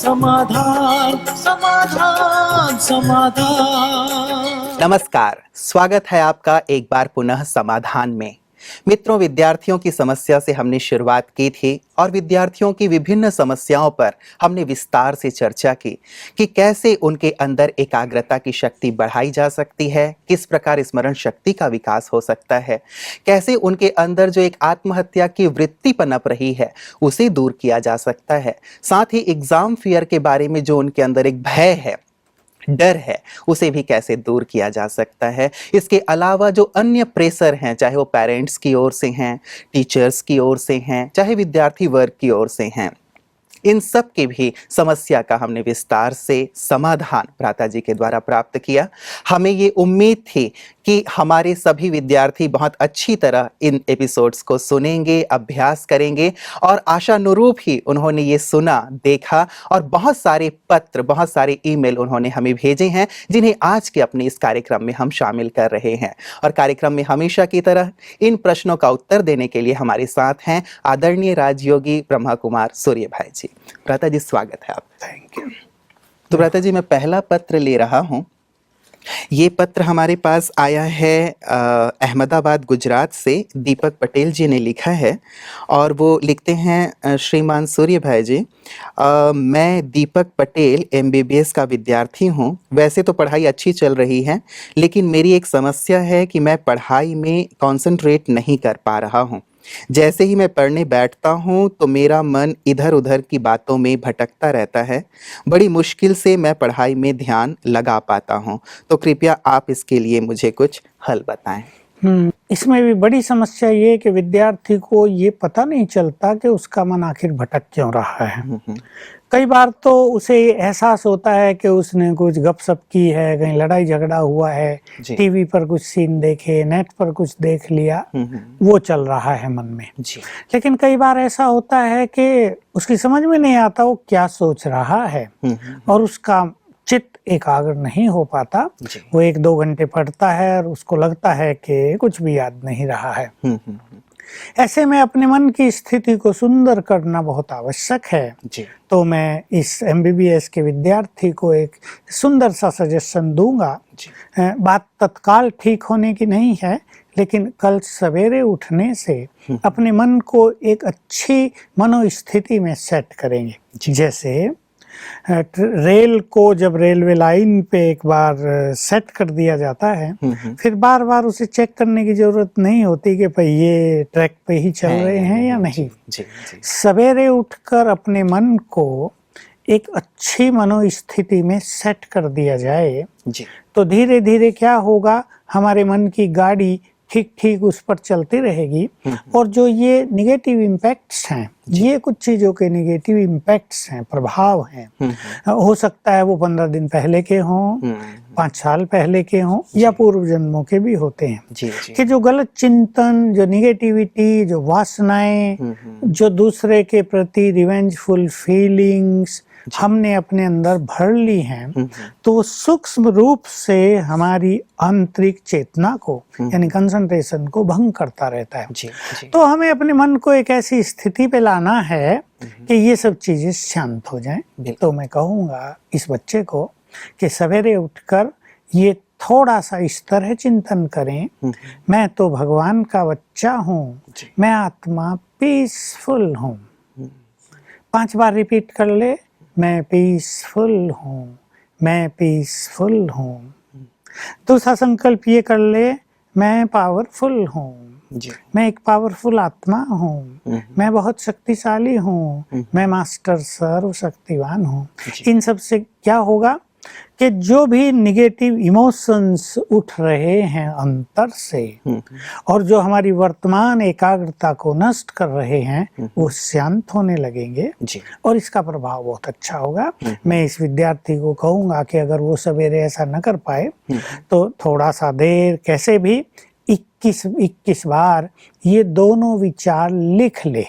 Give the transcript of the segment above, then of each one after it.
समाधान समाधान समाधान। नमस्कार, स्वागत है आपका एक बार पुनः समाधान में। मित्रों, विद्यार्थियों की समस्या से हमने शुरुआत की थी और विद्यार्थियों की विभिन्न समस्याओं पर हमने विस्तार से चर्चा की कि कैसे उनके अंदर एकाग्रता की शक्ति बढ़ाई जा सकती है, किस प्रकार स्मरण शक्ति का विकास हो सकता है, कैसे उनके अंदर जो एक आत्महत्या की वृत्ति पनप रही है उसे दूर किया जा सकता है, साथ ही एग्जाम फियर के बारे में जो उनके अंदर एक भय है, डर है, उसे भी कैसे दूर किया जा सकता है। इसके अलावा जो अन्य प्रेशर हैं, चाहे वो पेरेंट्स की ओर से हैं, टीचर्स की ओर से हैं, चाहे विद्यार्थी वर्ग की ओर से हैं, इन सब की भी समस्या का हमने विस्तार से समाधान भ्राता जी के द्वारा प्राप्त किया। हमें ये उम्मीद थी कि हमारे सभी विद्यार्थी बहुत अच्छी तरह इन एपिसोड्स को सुनेंगे, अभ्यास करेंगे और आशानुरूप ही उन्होंने ये सुना, देखा और बहुत सारे पत्र, बहुत सारे ईमेल उन्होंने हमें भेजे हैं, जिन्हें आज के अपने इस कार्यक्रम में हम शामिल कर रहे हैं। और कार्यक्रम में हमेशा की तरह इन प्रश्नों का उत्तर देने के लिए हमारे साथ हैं आदरणीय राजयोगी ब्रह्मा कुमार सूर्य भाई जी। भ्राता जी, स्वागत है आपका। Thank you. तो भ्राता जी, मैं पहला पत्र ले रहा हूँ। ये पत्र हमारे पास आया है अहमदाबाद गुजरात से। दीपक पटेल जी ने लिखा है और वो लिखते हैं, श्रीमान सूर्य भाई जी, मैं दीपक पटेल MBBS का विद्यार्थी हूँ। वैसे तो पढ़ाई अच्छी चल रही है, लेकिन मेरी एक समस्या है कि मैं पढ़ाई में कंसंट्रेट नहीं कर पा रहा हूँ। जैसे ही मैं पढ़ने बैठता हूँ तो मेरा मन इधर उधर की बातों में भटकता रहता है। बड़ी मुश्किल से मैं पढ़ाई में ध्यान लगा पाता हूँ। तो कृपया आप इसके लिए मुझे कुछ हल बताएं। इसमें भी बड़ी समस्या ये है कि विद्यार्थी को ये पता नहीं चलता कि उसका मन आखिर भटक क्यों रहा है। कई बार तो उसे एहसास होता है कि उसने कुछ गपशप की है, कहीं लड़ाई झगड़ा हुआ है, टीवी पर कुछ सीन देखे, नेट पर कुछ देख लिया, वो चल रहा है मन में। लेकिन कई बार ऐसा होता है कि उसकी समझ में नहीं आता वो क्या सोच रहा है और उसका चित्त एकाग्र नहीं हो पाता। वो 1-2 घंटे पढ़ता है और उसको लगता है कि कुछ भी याद नहीं रहा है। ऐसे में अपने मन की स्थिति को सुंदर करना बहुत आवश्यक है। तो मैं इस MBBS के विद्यार्थी को एक सुंदर सा सजेशन दूंगा। बात तत्काल ठीक होने की नहीं है, लेकिन कल सवेरे उठने से अपने मन को एक अच्छी मनोस्थिति में सेट करेंगे। जैसे रेल को जब रेलवे लाइन पे एक बार सेट कर दिया जाता है, फिर बार बार उसे चेक करने की जरूरत नहीं होती कि भाई ये ट्रैक पे ही चल रहे हैं या नहीं। सवेरे उठकर अपने मन को एक अच्छी मनोस्थिति में सेट कर दिया जाए तो धीरे धीरे क्या होगा, हमारे मन की गाड़ी ठीक ठीक उस पर चलती रहेगी। और जो ये निगेटिव इम्पैक्ट्स हैं, ये कुछ चीजों के निगेटिव इम्पैक्ट्स हैं, प्रभाव हैं, हो सकता है वो 15 दिन पहले के हों, 5 साल पहले के हों या पूर्व जन्मों के भी होते हैं। कि जो गलत चिंतन, जो निगेटिविटी, जो वासनाएं, जो दूसरे के प्रति रिवेंजफुल फीलिंग्स हमने अपने अंदर भर ली हैं, तो सूक्ष्म रूप से हमारी आंतरिक चेतना को यानी कंसंट्रेशन को भंग करता रहता है। तो हमें अपने मन को एक ऐसी स्थिति पे लाना है कि ये सब चीजें शांत हो जाएं। तो मैं कहूँगा इस बच्चे को कि सवेरे उठकर ये थोड़ा सा इस तरह चिंतन करें, मैं तो भगवान का बच्चा हूँ, मैं आत्मा पीसफुल हूँ। 5 बार रिपीट कर ले, मैं पीसफुल हूँ, मैं पीसफुल हूँ। दूसरा संकल्प ये कर ले, मैं पावरफुल हूँ, मैं एक पावरफुल आत्मा हूँ, मैं बहुत शक्तिशाली हूँ, मैं मास्टर सर्वशक्तिवान हूँ। इन सब से क्या होगा कि जो भी निगेटिव इमोशंस उठ रहे हैं अंतर से और जो हमारी वर्तमान एकाग्रता को नष्ट कर रहे हैं, वो शांत होने लगेंगे और इसका प्रभाव बहुत अच्छा होगा। मैं इस विद्यार्थी को कहूँगा कि अगर वो सवेरे ऐसा न कर पाए तो थोड़ा सा देर कैसे भी 21 बार ये दोनों विचार लिख ले।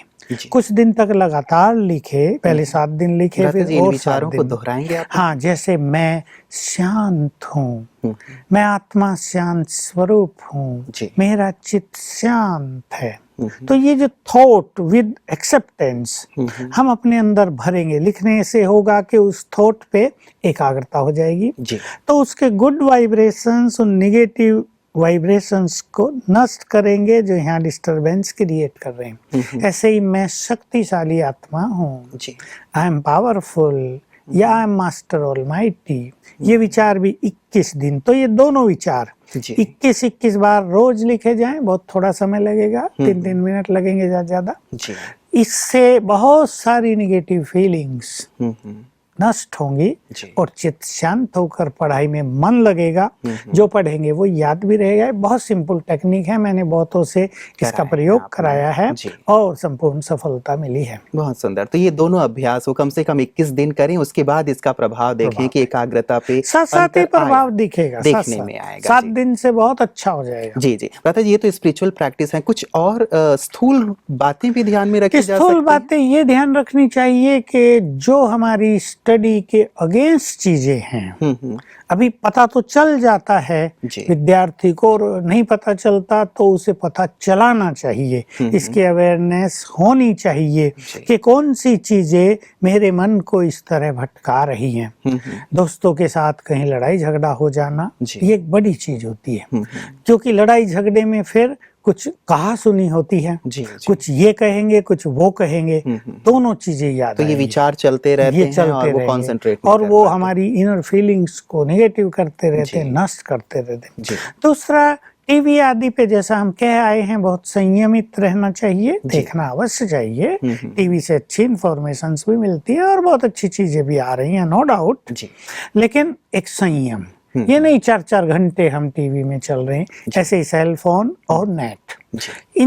कुछ दिन तक लगातार लिखे, पहले 7 दिन लिखे, फिर और 7 दिन दोहराएंगे आप? हाँ, जैसे मैं शांत हूँ, मैं आत्मा शांत स्वरूप हूँ, मेरा चित्त शांत है, तो ये जो थॉट विद एक्सेप्टेंस हम अपने अंदर भरेंगे, लिखने से होगा कि उस थॉट पे एकाग्रता हो जाएगी, जी तो उसके गुड वाइब्रेशंस और निगेटिव वाइब्रेशंस को नष्ट करेंगे जो यहाँ डिस्टरबेंस क्रिएट कर रहे हैं। ऐसे ही मैं शक्तिशाली आत्मा हूँ, जी आई एम पावरफुल या आई एम मास्टर ऑलमाइटी, ये विचार भी 21 दिन, तो ये दोनों विचार जी 21 बार रोज लिखे जाएं, बहुत थोड़ा समय लगेगा, 3 मिनट लगेंगे ज्यादा। जी इससे बहुत सारी निगेटिव फीलिंग्स हम्म नष्ट होंगी जी और चित्त शांत होकर पढ़ाई में मन लगेगा। जो पढ़ेंगे वो याद भी रहेगा। बहुत सिंपल टेक्निक है, मैंने बहुतों से इसका कराया है प्रयोग आपने। कराया है जी। और संपूर्ण सफलता मिली है। बहुत सुंदर। तो ये दोनों अभ्यास वो कम से कम 21 दिन करें, उसके बाद इसका प्रभाव देखें कि एकाग्रता पे साथ साथ ही अंतर प्रभाव आएगा, दिखेगा, देखने में आएगा। 7 जी। दिन से बहुत अच्छा हो जाएगा। जी जी भ्राता जी, ये तो स्पिरिचुअल प्रैक्टिस है, कुछ और स्थूल बातें भी ध्यान में रखी जा स्थूल सकती हैं? बातें ये ध्यान रखनी चाहिए कि जो हमारी स्टडी के अगेंस्ट चीजें हैं, अभी पता तो चल जाता है जी। विद्यार्थी को, और नहीं पता चलता तो उसे पता चलाना चाहिए, इसकी अवेयरनेस होनी चाहिए कि कौन सी चीजें मेरे मन को इस तरह भटका रही हैं। दोस्तों के साथ कहीं लड़ाई झगड़ा हो जाना जी। ये एक बड़ी चीज होती है, क्योंकि लड़ाई झगड़े में फिर कुछ कहा सुनी होती है, जी, जी। कुछ ये कहेंगे कुछ वो कहेंगे, दोनों चीजें याद तो ये आएंगी। विचार चलते रहते ये हैं चलते और वो रहेंगे कॉन्सेंट्रेट और वो हमारी इनर फीलिंग्स को नेगेटिव करते रहते हैं, जी। नष्ट करते रहते हैं। जी। दूसरा, टीवी आदि पे जैसा हम कह आए हैं, बहुत संयमित रहना चाहिए, देखना अवश्य चाहिए। टीवी से अच्छी इंफॉर्मेशन भी मिलती है और बहुत अच्छी चीजें भी आ रही हैं, नो डाउट, जी लेकिन एक संयम। ये नहीं 4-4 घंटे हम टीवी में चल रहे हैं, ऐसे ही सेल फोन और नेट, जी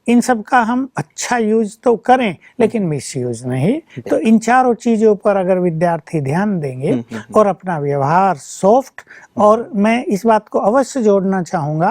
इन सब का हम अच्छा यूज तो करें लेकिन मिस यूज नहीं। तो इन चारों चीजों पर अगर विद्यार्थी ध्यान देंगे और अपना व्यवहार सॉफ्ट, और मैं इस बात को अवश्य जोड़ना चाहूंगा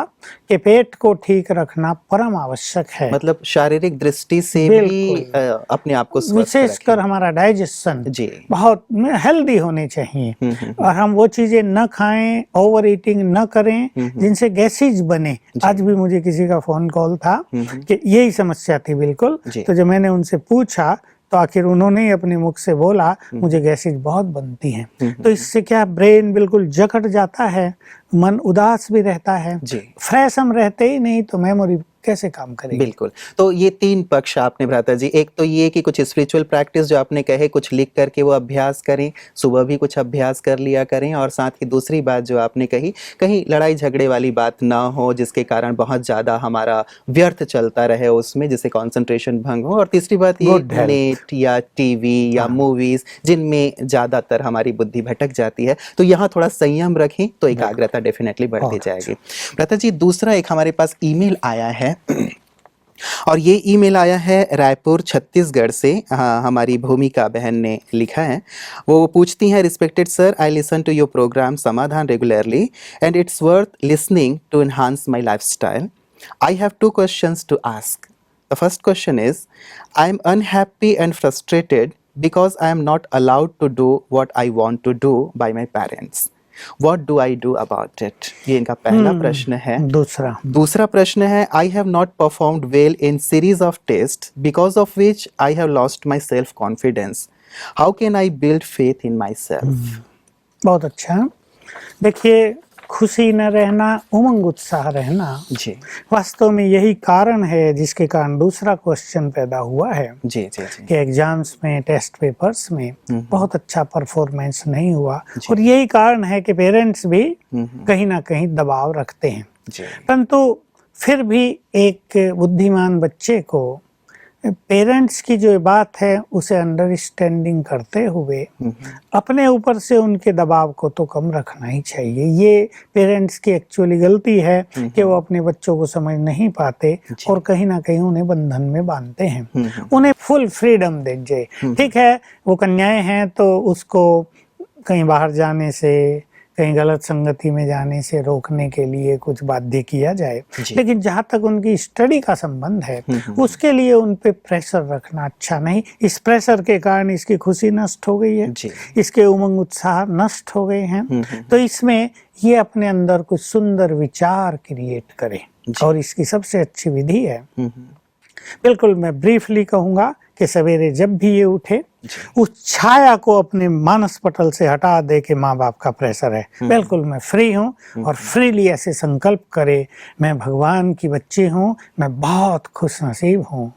कि पेट को ठीक रखना परम आवश्यक है। मतलब शारीरिक दृष्टि से भी अपने आप को स्वस्थ विशेषकर रखें। हमारा डाइजेशन जी बहुत हेल्दी होने चाहिए और हम वो चीजें न खाएं, ओवर ईटिंग न करें जिनसे गैसेज बने। आज भी मुझे किसी का फोन कॉल था कि यही समस्या थी बिल्कुल, तो जब मैंने उनसे पूछा तो आखिर उन्होंने ही अपने मुख से बोला मुझे गैसेज बहुत बनती हैं। तो इससे क्या, ब्रेन बिल्कुल जकड़ जाता है, मन उदास भी रहता है, फ्रेश हम रहते ही नहीं तो मेमोरी कैसे काम करेगी। बिल्कुल। तो ये 3 पक्ष आपने भ्राता जी, एक तो ये कि कुछ स्पिरिचुअल प्रैक्टिस जो आपने कहे, कुछ लिख करके वो अभ्यास करें, सुबह भी कुछ अभ्यास कर लिया करें, और साथ ही दूसरी बात जो आपने कही, कहीं लड़ाई झगड़े वाली बात ना हो जिसके कारण बहुत ज़्यादा हमारा व्यर्थ चलता रहे उसमें, जिससे कंसंट्रेशन भंग हो, और तीसरी बात ये नेट या टीवी या मूवीज जिनमें ज़्यादातर हमारी बुद्धि भटक जाती है, तो यहाँ थोड़ा संयम रखें तो एकाग्रता डेफिनेटली बढ़ती जाएगी। भ्राता जी, दूसरा एक हमारे पास ईमेल आया है और ये ईमेल आया है रायपुर छत्तीसगढ़ से। हमारी भूमिका बहन ने लिखा है। वो पूछती हैं, respected sir, I listen to your programme Samadhan regularly and it's worth listening to enhance my lifestyle. I have 2 questions to ask. The first question is, I am unhappy and frustrated because I am not allowed to do what I want to do by my parents. What do I do about it? ये इनका पहला प्रश्न है। दूसरा प्रश्न है, I have not performed well in series of tests because of which I have lost my self confidence. How can I build faith in myself? बहुत अच्छा। देखिए, खुशी न रहना, उमंग उत्साह रहना, जी वास्तव में यही कारण है जिसके कारण दूसरा क्वेश्चन पैदा हुआ है। जी जी जी कि एग्जाम्स में, टेस्ट पेपर्स में बहुत अच्छा परफॉर्मेंस नहीं हुआ, और यही कारण है कि पेरेंट्स भी कहीं ना कहीं दबाव रखते हैं। परंतु फिर भी एक बुद्धिमान बच्चे को पेरेंट्स की जो बात है उसे अंडरस्टैंडिंग करते हुए अपने ऊपर से उनके दबाव को तो कम रखना ही चाहिए। ये पेरेंट्स की एक्चुअली गलती है कि वो अपने बच्चों को समझ नहीं पाते और कहीं ना कहीं उन्हें बंधन में बांधते हैं। उन्हें फुल फ्रीडम दीजिए। ठीक है, वो कन्याएं हैं तो उसको कहीं बाहर जाने से, कहीं गलत संगति में जाने से रोकने के लिए कुछ बाध्य किया जाए, लेकिन जहाँ तक उनकी स्टडी का संबंध है उसके लिए उन पे प्रेशर रखना अच्छा नहीं। इस प्रेशर के कारण इसकी खुशी नष्ट हो गई है, इसके उमंग उत्साह नष्ट हो गए हैं। तो इसमें ये अपने अंदर कुछ सुंदर विचार क्रिएट करें। और इसकी सबसे अच्छी विधि है, बिल्कुल मैं ब्रीफली कहूँगा कि सवेरे जब भी ये उठे उस छाया को अपने मानस पटल से हटा दे के माँ बाप का प्रेशर है, बिल्कुल मैं फ्री हूँ और फ्रीली ऐसे संकल्प करे, मैं भगवान की बच्ची हूँ, मैं बहुत खुश नसीब हूँ,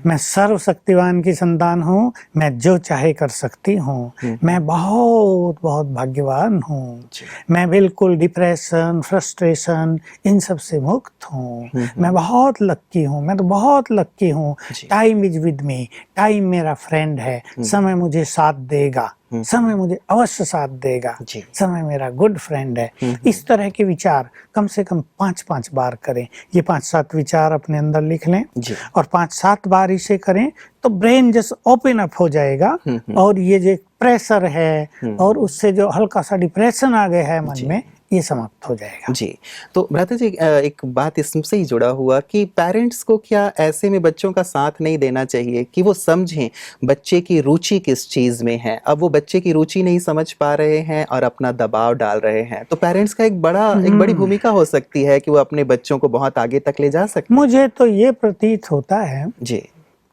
मैं सर्वशक्तिवान की संतान हूँ, मैं जो चाहे कर सकती हूँ, मैं बहुत बहुत भाग्यवान हूँ, मैं बिल्कुल डिप्रेशन फ्रस्ट्रेशन इन सब से मुक्त हूँ, मैं बहुत लक्की हूँ, मैं तो बहुत लक्की हूँ, time is with me, time मेरा फ्रेंड है, समय मुझे साथ देगा, समय मुझे अवश्य साथ देगा, समय मेरा गुड फ्रेंड है। इस तरह के विचार कम से कम 5-5 बार करें। ये 5-7 विचार अपने अंदर लिख लें और 5-7 बार इसे करें तो ब्रेन जस्ट ओपन अप हो जाएगा और ये जो प्रेशर है और उससे जो हल्का सा डिप्रेशन आ गया है मन में, ये समाप्त हो जाएगा। जी, तो भ्राता जी एक बात इससे ही जुड़ा हुआ कि पेरेंट्स को क्या ऐसे में बच्चों का साथ नहीं देना चाहिए कि वो समझें बच्चे की रुचि किस चीज में है। अब वो बच्चे की रुचि नहीं समझ पा रहे हैं और अपना दबाव डाल रहे हैं, तो पेरेंट्स का एक बड़ी भूमिका हो सकती है कि वो अपने बच्चों को बहुत आगे तक ले जा सकते हैं। मुझे तो ये प्रतीत होता है जी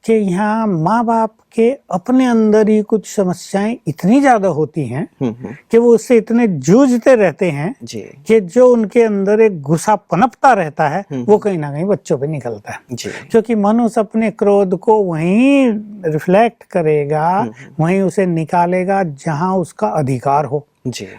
कि यहाँ माँ बाप के अपने अंदर ही कुछ समस्याएं इतनी ज्यादा होती हैं कि वो उससे इतने जूझते रहते हैं कि जो उनके अंदर एक गुस्सा पनपता रहता है वो कहीं ना कहीं बच्चों पे निकलता है, क्योंकि मनुष्य अपने क्रोध को वहीं रिफ्लेक्ट करेगा, वहीं उसे निकालेगा जहां उसका अधिकार हो।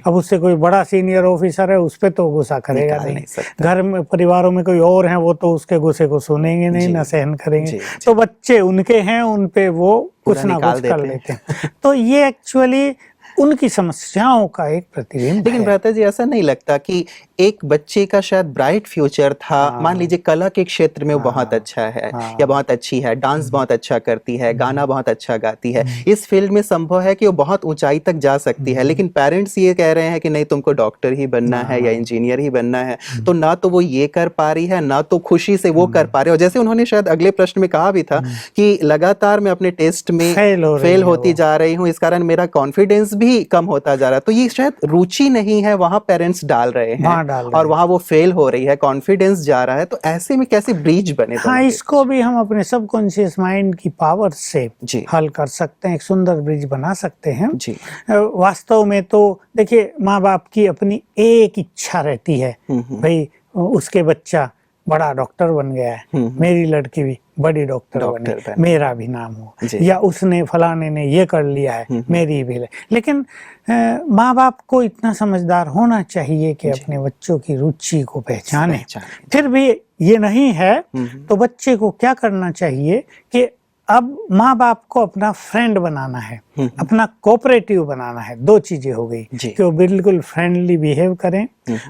अब उससे कोई बड़ा सीनियर ऑफिसर है उस पे तो गुस्सा करेगा नहीं, घर में परिवारों में कोई और है वो तो उसके गुस्से को सुनेंगे नहीं, न सहन करेंगे। तो बच्चे उनके हैं, उन पे वो कुछ ना कुछ कर लेते हैं। तो ये एक्चुअली उनकी समस्याओं का एक प्रतिबिंब। लेकिन भ्राता जी ऐसा नहीं लगता कि एक बच्चे का शायद ब्राइट फ्यूचर था, मान लीजिए कला के क्षेत्र में वो बहुत अच्छा है या बहुत अच्छी है, डांस बहुत अच्छा करती है, गाना बहुत अच्छा गाती है, इस फील्ड में संभव है कि वो बहुत ऊंचाई तक जा सकती है, लेकिन पेरेंट्स ये कह रहे हैं कि नहीं तुमको डॉक्टर ही बनना है या इंजीनियर ही बनना है, तो ना तो वो ये कर पा रही है ना तो खुशी से वो कर पा रहे। और जैसे उन्होंने शायद अगले प्रश्न में कहा भी था कि लगातार मैं अपने टेस्ट में फेल होती जा रही हूँ, इस कारण मेरा कॉन्फिडेंस भी कम होता जा रहा है। तो ये शायद रुचि नहीं है, वहां पेरेंट्स डाल रहे हैं और वहां वो फेल हो रही है, कॉन्फिडेंस जा रहा है, तो ऐसे में कैसे ब्रिज बने? हाँ, इसको भी हम अपने सबकॉन्शियस माइंड की पावर से हल कर सकते हैं, एक सुंदर ब्रिज बना सकते हैं। वास्तव में तो देखिए माँ बाप की अपनी एक इच्छा रहती है, भाई उसके बच्चा बड़ा डॉक्टर बन गया है, मेरी लड़की भी बड़ी डॉक्टर बने, मेरा भी नाम हो, या उसने फलाने ने ये कर लिया है, मेरी भी। लेकिन माँ बाप को इतना समझदार होना चाहिए कि अपने बच्चों की रुचि को पहचाने। फिर भी ये नहीं है तो बच्चे को क्या करना चाहिए कि अब माँ बाप को अपना फ्रेंड बनाना है, अपना कोऑपरेटिव बनाना है। 2 चीजें हो गई कि वो बिल्कुल फ्रेंडली बिहेव करें,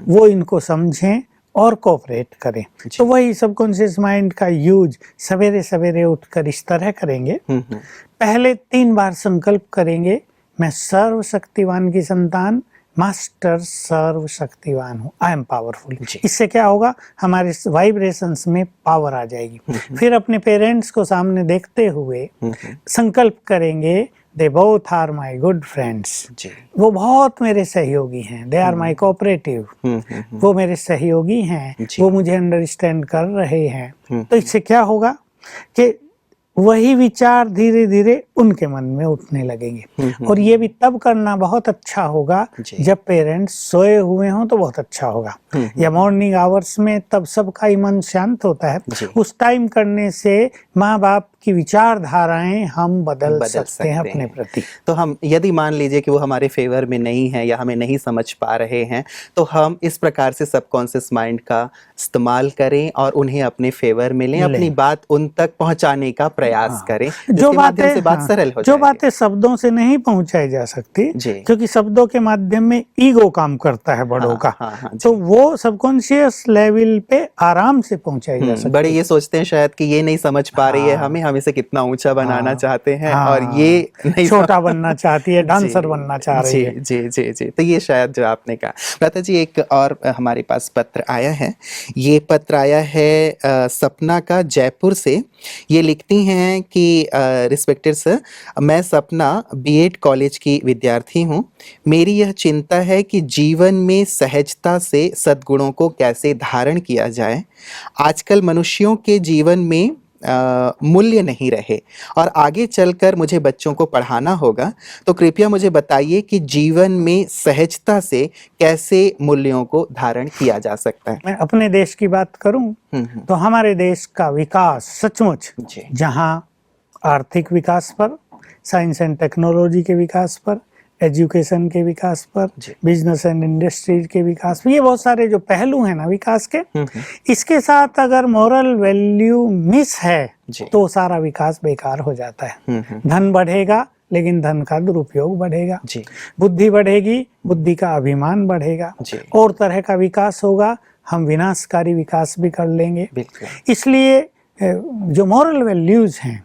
वो इनको समझें और कोऑपरेट करें। तो वही सबकॉन्शियस माइंड का यूज सवेरे सवेरे उठकर इस तरह करेंगे। पहले 3 बार संकल्प करेंगे, मैं सर्वशक्तिवान की संतान, मास्टर सर्वशक्तिवान हूँ, आई एम पावरफुल। इससे क्या होगा, हमारे वाइब्रेशंस में पावर आ जाएगी। फिर अपने पेरेंट्स को सामने देखते हुए संकल्प करेंगे, they both are my good friends, वो बहुत मेरे सहयोगी हैं, दे आर माई कोऑपरेटिव, वो मेरे सहयोगी हैं, वो मुझे अंडरस्टैंड कर रहे हैं। तो इससे क्या होगा कि वही विचार धीरे धीरे उनके मन में उठने लगेंगे। और ये भी तब करना बहुत अच्छा होगा जब पेरेंट्स सोए हुए हों, तो बहुत अच्छा होगा, या मॉर्निंग आवर्स में, तब सबका ही मन शांत होता है। उस टाइम करने से माँ बाप की विचारधाराएं हम बदल सकते हैं अपने प्रति। तो हम यदि मान लीजिए कि वो हमारे फेवर में नहीं है या हमें नहीं समझ पा रहे हैं, तो हम इस प्रकार से सबकॉन्शियस माइंड का इस्तेमाल करें और उन्हें अपने फेवर में लें, अपनी बात उन तक पहुंचाने का प्रयास करें, जो बातें बात सरल हो जो बातें शब्दों से नहीं पहुंचाई जा सकती, क्योंकि शब्दों के माध्यम में ईगो काम करता है बड़ों का, तो वो सबकॉन्शियस लेवल पे आराम से पहुंचाई जा सकती है। बड़े ये सोचते हैं शायद कि ये नहीं समझ पा रही है हमें हम इसे कितना ऊंचा बनाना हाँ, चाहते हैं हाँ, और ये नहीं छोटा बनना चाहती है, डांसर जी, बनना चाह रही जी, है। जी जी जी, तो ये शायद जो आपने कहा। लता जी, एक और हमारे पास पत्र आया है। ये पत्र आया है सपना का, जयपुर से। ये लिखती हैं कि रिस्पेक्टेड सर, मैं सपना बीएड कॉलेज की विद्यार्थी हूँ। मेरी यह चिंता है कि जीवन में सहजता से सद्गुणों को कैसे धारण किया जाए। आजकल मनुष्यों के जीवन में मूल्य नहीं रहे और आगे चलकर मुझे बच्चों को पढ़ाना होगा, तो कृपया मुझे बताइए कि जीवन में सहजता से कैसे मूल्यों को धारण किया जा सकता है। मैं अपने देश की बात करूं तो हमारे देश का विकास सचमुच जी जहां आर्थिक विकास पर, साइंस एंड टेक्नोलॉजी के विकास पर, एजुकेशन के विकास पर, जी। बिजनेस एंड इंडस्ट्रीज के विकास पर, ये बहुत सारे जो पहलू हैं ना विकास के, इसके साथ अगर मोरल वैल्यू मिस है जी। तो सारा विकास बेकार हो जाता है। धन बढ़ेगा लेकिन धन का दुरुपयोग बढ़ेगा, जी बुद्धि बढ़ेगी, बुद्धि का अभिमान बढ़ेगा, जी। और तरह का विकास होगा, हम विनाशकारी विकास भी कर लेंगे। बिल्कुल। इसलिए जो मॉरल वैल्यूज हैं,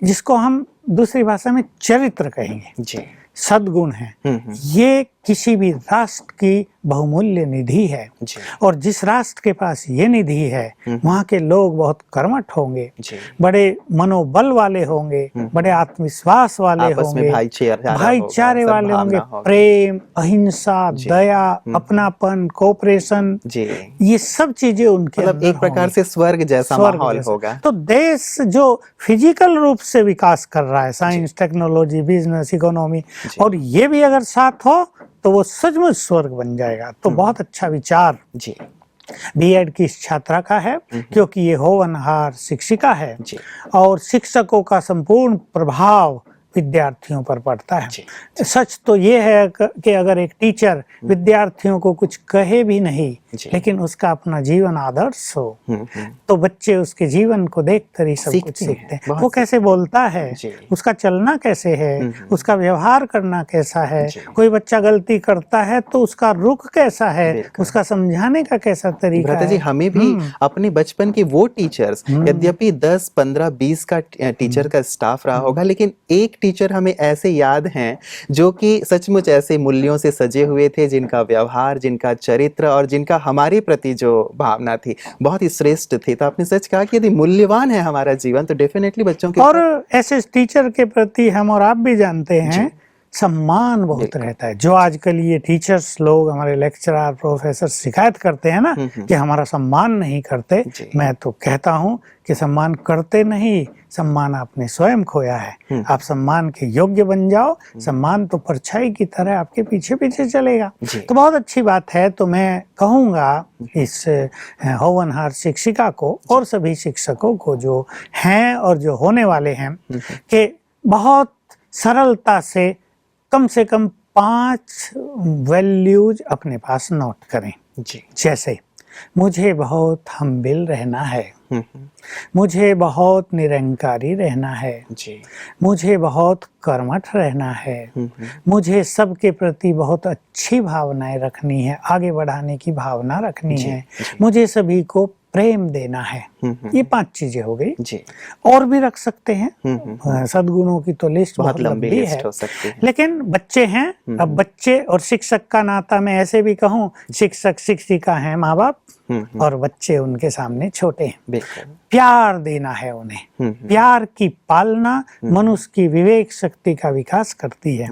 जिसको हम दूसरी भाषा में चरित्र कहेंगे, जी सद्गुण है, ये किसी भी राष्ट्र की बहुमूल्य निधि है। जी और जिस राष्ट्र के पास ये निधि है वहाँ के लोग बहुत कर्मठ होंगे, जी। बड़े मनोबल वाले होंगे, बड़े आत्मविश्वास वाले आपस में होंगे, भाईचारे होगा, वाले होंगे, सद्भावना होगी। प्रेम, अहिंसा, दया, अपनापन, कोऑपरेशन, जी, ये सब चीजें उनके मतलब अंदर एक प्रकार होंगी। से स्वर्ग जैसा स्वर्ग माहौल जैसा। होगा। तो देश जो फिजिकल रूप से विकास कर रहा है, साइंस, टेक्नोलॉजी, बिजनेस, इकोनॉमी, और ये भी अगर साथ हो तो वो सचमुच स्वर्ग बन जाएगा। तो बहुत अच्छा विचार जी बीएड की इस छात्रा का है, क्योंकि ये होनहार शिक्षिका है जी और शिक्षकों का संपूर्ण प्रभाव विद्यार्थियों पर पड़ता है। जी। सच तो ये है कि अगर एक टीचर विद्यार्थियों को कुछ कहे भी नहीं जी। लेकिन उसका अपना जीवन आदर्श हो तो बच्चे उसके जीवन को देखकर ही सब कुछ सीखते हैं, सीखते हैं। बहुत वो कैसे बोलता है, जी। उसका चलना कैसे है, उसका व्यवहार करना कैसा है, जी। कोई बच्चा गलती करता है तो उसका रुख कैसा है, बिल्कुल। उसका समझाने का कैसा तरीका भ्राता जी, है। हमें भी अपने बचपन के वो टीचर्स, यद्यपि 10, 15, 20 का टीचर का स्टाफ रहा होगा, लेकिन एक टीचर हमें ऐसे याद हैं जो कि सचमुच ऐसे मूल्यों से सजे हुए थे, जिनका व्यवहार, जिनका चरित्र और जिनका हमारे प्रति जो भावना थी बहुत ही श्रेष्ठ थी। तो आपने सच कहा कि यदि मूल्यवान है हमारा जीवन तो डेफिनेटली बच्चों के और ऐसे टीचर के प्रति हम और आप भी जानते हैं सम्मान बहुत रहता है। जो आजकल ये टीचर्स लोग, हमारे लेक्चरर, प्रोफेसर शिकायत करते हैं ना कि हमारा सम्मान नहीं करते, मैं तो कहता हूँ कि सम्मान करते नहीं, सम्मान आपने स्वयं खोया है। आप सम्मान के योग्य बन जाओ, सम्मान तो परछाई की तरह आपके पीछे पीछे चलेगा। तो बहुत अच्छी बात है। तो मैं कहूँगा इस होनहार शिक्षिका को और सभी शिक्षकों को जो हैं और जो होने वाले हैं कि बहुत सरलता से कम 5 वैल्यूज अपने पास नोट करें। जी जैसे मुझे बहुत हम्बिल रहना है, मुझे बहुत निरंकारी रहना है, जी मुझे बहुत कर्मठ रहना है, मुझे सबके प्रति बहुत अच्छी भावनाएं रखनी है, आगे बढ़ाने की भावना रखनी है, मुझे सभी को प्रेम देना है। ये 5 चीजें हो गई। जी। और भी रख सकते हैं, सद्गुणों की तो लिस्ट बहुत लंबी है, हो सकती है। लेकिन बच्चे हैं। अब बच्चे और शिक्षक का नाता मैं ऐसे भी कहूँ, शिक्षक शिक्षिका हैं माँ बाप और बच्चे उनके सामने छोटे हैं। बिल्कुल। प्यार देना है उन्हें। प्यार की पालना मनुष्य की विवेक शक्ति का विकास करती है।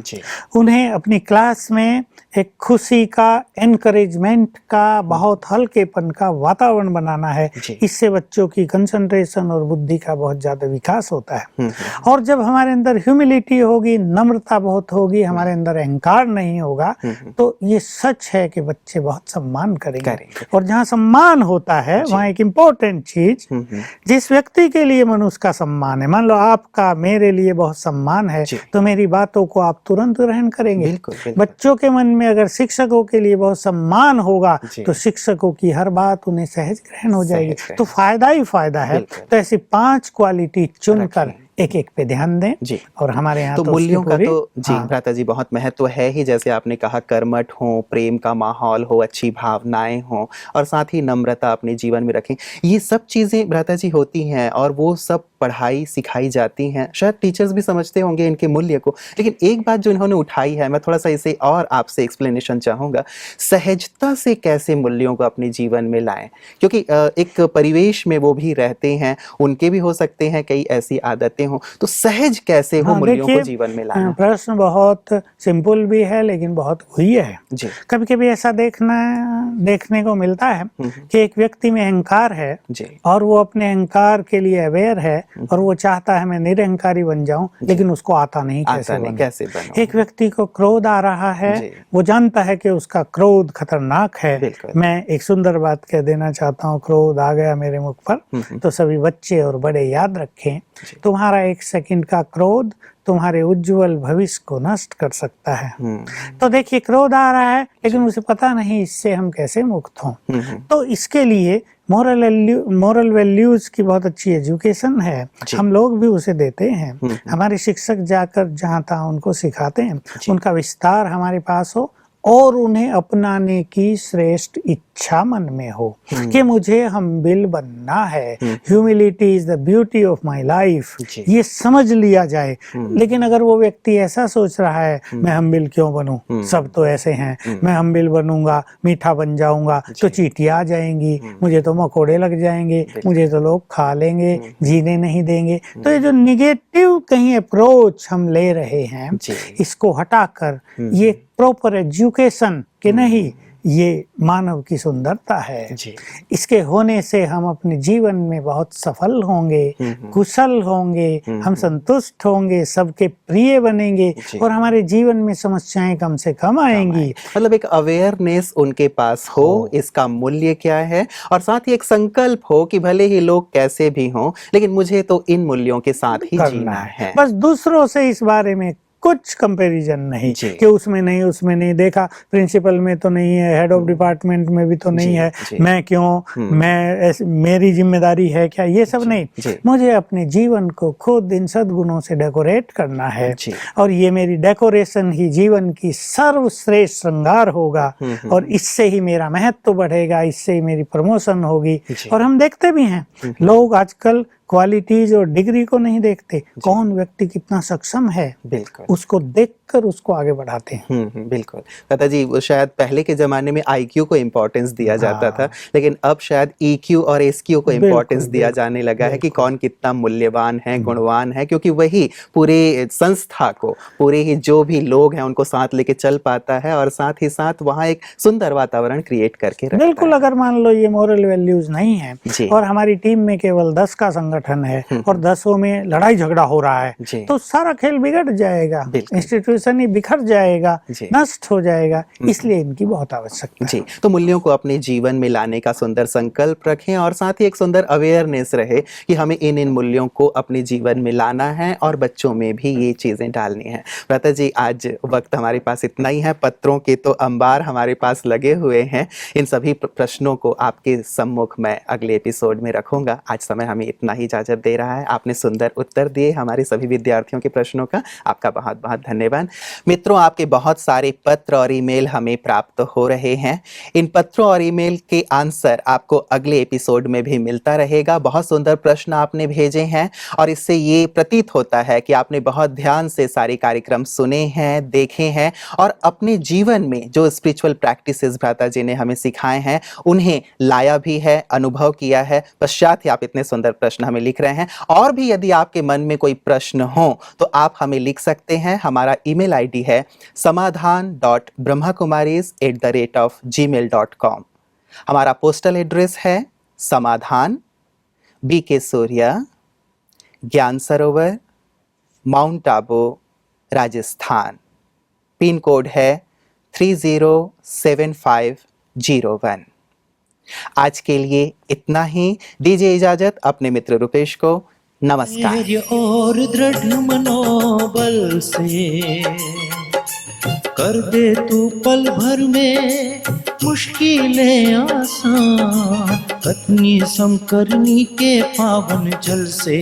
उन्हें अपनी क्लास में एक खुशी का, एनकरेजमेंट का, बहुत हल्केपन का वातावरण बनाना है। इससे बच्चों की कंसंट्रेशन और बुद्धि का बहुत ज्यादा विकास होता है। और जब हमारे अंदर ह्यूमिलिटी होगी, नम्रता बहुत होगी, हमारे अंदर अहंकार नहीं होगा, तो ये सच है कि बच्चे बहुत सम्मान करेंगे। और जहाँ सम्मान होता है वहाँ एक इम्पोर्टेंट चीज, जिस व्यक्ति के लिए मनुष्य का सम्मान है, मान लो आपका मेरे लिए बहुत सम्मान है तो मेरी बातों को आप तुरंत ग्रहण करेंगे। बिल्कुल। बच्चों के मन में अगर शिक्षकों के लिए बहुत सम्मान होगा तो शिक्षकों की हर बात उन्हें सहज ग्रहण हो जाएगी। तो फायदा ही फायदा है। तो ऐसी 5 क्वालिटी चुनकर एक एक पे ध्यान दें जी। और हमारे यहाँ तो उसकी मूल्यों का पूरी- तो जी हाँ, भ्राता जी बहुत महत्व है ही, जैसे आपने कहा कर्मठ हो, प्रेम का माहौल हो, अच्छी भावनाएं हो और साथ ही नम्रता अपने जीवन में रखें। ये सब चीज़ें भ्राता जी होती हैं और वो सब पढ़ाई सिखाई जाती हैं। शायद टीचर्स भी समझते होंगे इनके मूल्य को, लेकिन एक बात जो इन्होंने उठाई है, मैं थोड़ा सा इसे और आपसे एक्सप्लेनेशन चाहूँगा, सहजता से कैसे मूल्यों को अपने जीवन में लाएं? क्योंकि एक परिवेश में वो भी रहते हैं, उनके भी हो सकते हैं कई ऐसी आदतें हों, तो सहज कैसे वो हाँ, मूल्यों को देखिए, जीवन में लाना? प्रश्न बहुत सिंपल भी है लेकिन बहुत गुह्य है। जी। कभी कभी ऐसा देखने को मिलता है कि एक व्यक्ति में अहंकार है जी। और वो अपने अहंकार के लिए अवेयर है और वो चाहता है मैं निरहंकारी बन जाऊं, लेकिन उसको आता नहीं कैसे बनूं। एक व्यक्ति को क्रोध आ रहा है, जी। वो जानता है कि उसका क्रोध खतरनाक है। बिल्कुल। मैं एक सुंदर बात कह देना चाहता हूँ, क्रोध आ गया मेरे मुख पर तो सभी बच्चे और बड़े याद रखें, तुम्हारा 1 सेकंड का क्रोध तुम्हारे उज्जवल भविष्य को नष्ट कर सकता है। तो देखिए, क्रोध आ रहा है लेकिन उसे पता नहीं इससे हम कैसे मुक्त हों। तो इसके लिए मोरल वैल्यूज की बहुत अच्छी एजुकेशन है, हम लोग भी उसे देते हैं। हमारे शिक्षक जाकर जहाँ तहाँ उनको सिखाते हैं, उनका विस्तार हमारे पास हो और उन्हें अपनाने की श्रेष्ठ इच्छा मन में हो कि मुझे हम्बिल बनना है। Humility is the beauty of my life, ये समझ लिया जाए। लेकिन अगर वो व्यक्ति ऐसा सोच रहा है मैं हम्बिल क्यों बनूं, सब तो ऐसे हैं, मैं हम्बिल बनूंगा, मीठा बन जाऊंगा तो चींटियां आ जाएंगी, मुझे तो मकोड़े लग जाएंगे, मुझे तो लोग खा लेंगे, जीने नहीं देंगे। तो ये जो निगेटिव कहीं अप्रोच हम ले रहे हैं, इसको हटाकर ये प्रॉपर एजुकेशन के नहीं, ये मानव की सुंदरता है। इसके होने से हम अपने जीवन में बहुत सफल होंगे, कुशल होंगे, हम संतुष्ट होंगे, सबके प्रिय बनेंगे और हमारे जीवन में समस्याएं कम से कम आएंगी। मतलब एक अवेयरनेस उनके पास हो, इसका मूल्य क्या है, और साथ ही एक संकल्प हो कि भले ही लोग कैसे भी हों, लेकिन मुझे तो इन मूल्यों के साथ ही जीना है। बस दूसरों से इस बारे में कुछ कंपैरिजन नहीं कि उसमें नहीं देखा, प्रिंसिपल में तो नहीं है, हेड ऑफ डिपार्टमेंट में भी तो नहीं है, मैं क्यों, मेरी जिम्मेदारी है क्या, ये सब नहीं। मुझे अपने जीवन को खुद इन सद्गुणों से डेकोरेट करना है और ये मेरी डेकोरेशन ही जीवन की सर्वश्रेष्ठ श्रृंगार होगा और इससे ही मेरा महत्व बढ़ेगा, इससे ही मेरी प्रमोशन होगी। और हम देखते भी हैं, लोग आजकल क्वालिटीज और डिग्री को नहीं देखते, कौन व्यक्ति कितना सक्षम है, बिल्कुल उसको देखकर उसको आगे बढ़ाते हैं। बिल्कुल पता जी, वो शायद पहले के जमाने में आईक्यू को इम्पोर्टेंस दिया जाता था, लेकिन अब शायद ईक्यू और एसक्यू को इम्पोर्टेंस दिया जाने लगा है कि कौन कितना मूल्यवान है, गुणवान है, क्योंकि वही पूरे संस्था को, पूरे ही जो भी लोग हैं उनको साथ लेके चल पाता है और साथ ही साथ वहाँ एक सुंदर वातावरण क्रिएट करके रखता है। बिल्कुल, अगर मान लो ये मोरल वैल्यूज नहीं है और हमारी टीम में केवल 10 का संगठन है और 10 में लड़ाई झगड़ा हो रहा है तो सारा खेल बिगड़ जाएगा, इंस्टीट्यूशन ही बिखर जाएगा, नष्ट हो जाएगा। इसलिए इनकी बहुत आवश्यकता है। तो मूल्यों को अपने जीवन में लाने का सुंदर संकल्प रखें और साथ ही एक सुंदर अवेयरनेस रहे कि हमें इन मूल्यों को अपने जीवन में लाना है और बच्चों में भी ये चीजें डालनी है। भ्राता जी, आज वक्त हमारे पास इतना ही है, पत्रों के तो अंबार हमारे पास लगे हुए हैं। इन सभी प्रश्नों को आपके सम्मुख मैं अगले एपिसोड में रखूंगा। आज समय हमें इतना ही इजाजत दे रहा है। आपने सुंदर उत्तर दिए हमारे सभी विद्यार्थियों के प्रश्नों का, आपका बहुत बहुत धन्यवाद। मित्रों, आपके बहुत सारे पत्र और ईमेल हमें प्राप्त हो रहे हैं। इन पत्रों और ईमेल के आंसर आपको अगले एपिसोड में भी मिलता रहेगा। बहुत सुंदर प्रश्न आपने भेजे हैं और इससे ये प्रतीत होता है कि आपने बहुत ध्यान से सारे कार्यक्रम सुने हैं, देखे हैं और अपने जीवन में जो स्पिरिचुअल प्रैक्टिसेस भ्राता जी ने हमें सिखाए हैं उन्हें लाया भी है, अनुभव किया है। पश्चात ही आप इतने सुंदर प्रश्न हमें लिख रहे हैं। और भी यदि आपके मन में कोई प्रश्न हो तो आप हमें लिख सकते हैं। हमारा ईमेल आईडी है samadhan.brahmakumaris@gmail.com। हमारा पोस्टल एड्रेस है समाधान, BK सूर्या, ज्ञान सरोवर, mount Abu, Rajasthan. Pin code है 307501। आज के लिए इतना ही, दीजिए इजाजत अपने मित्र रुपेश को। नमस्कार। और दृढ़ मनोबल से कर दे तू पल भर में मुश्किलें आसान, पत्नी समकरनी के पावन जल से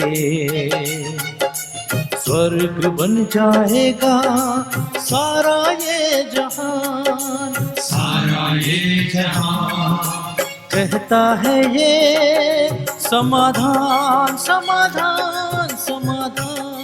स्वर्ग बन जाएगा सारा ये जहान, सारा ये जहां कहता है ये समाधान समाधान समाधान।